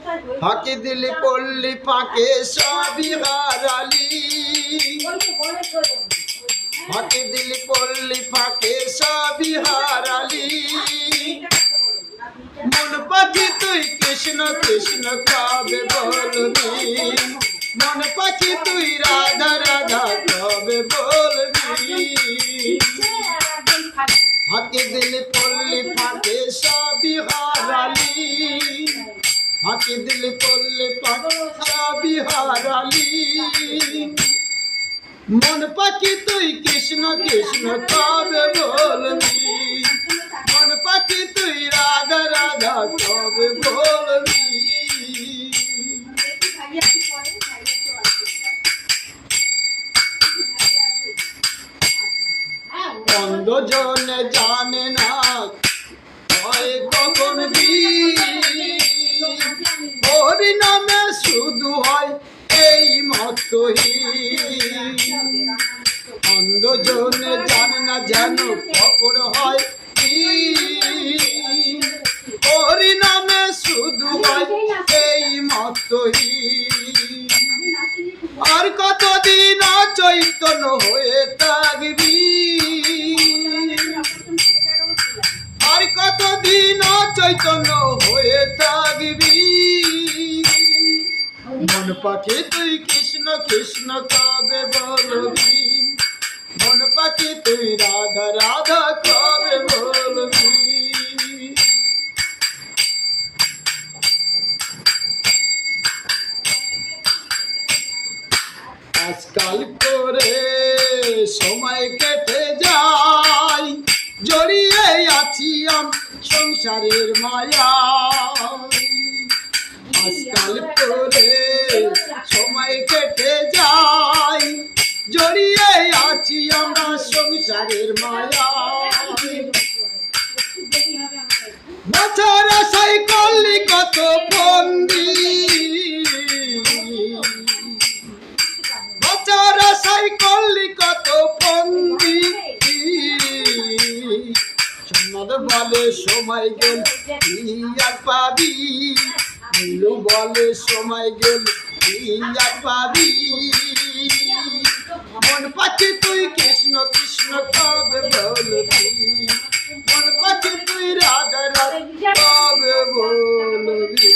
ফাঁকি দিলি পল্লী ফাঁকে সবই হারালি, ফাঁকি দিলি পল্লী ফাঁকে সবই হারালি। মন পাখি তুই কৃষ্ণ কৃষ্ণ কবে বলবি, মন পাখি তুই রাধা রাধা কবে বলবি। ফাঁকি দিলি পল্লী ফাঁকে সবই হারালি, ফাঁকি দিলি পল্লী ফাঁকে সবই হারালি। মন পাখি তুই কৃষ্ণ কৃষ্ণ কবে বলবি, মন পাখি তুই রাধা রাধা কবে বলবি। অন্ধজনে জানে না হয় কখন হরি নামে শুধু হয় এই মতই। অন্ধজনে জানে না যেন কখন হয় হরি নামে শুধু হয় এই মতই। আর কতদিন চৈতন্য হয়ে থাকবি, আর কতদিন চৈতন্য হয়ে থাকবি। মন পাখি তুই কৃষ্ণ কৃষ্ণ কবে বলবি, মন পাখি তুই রাধা রাধা কবে বলবি। আজকাল করে সময় কেটে যায়, জড়িয়ে আছি আমি সংসারের মায়া। আজকাল করে সময় কেটে যায়, জড়িয়ে আছি আমরা সংসারের মায়া। বছর আশাই করলি কত বন্দি, বছর আশাই করলি কত বন্দি। সম্মদ বলে সময় গেল কি আর পাবি, নীলু বলে সময় গেল কি আর পাবি। মন পাখি তুই কৃষ্ণ কৃষ্ণ কবে বলবি, মন পাখি তুই রাধা রাধা কবে বলবি।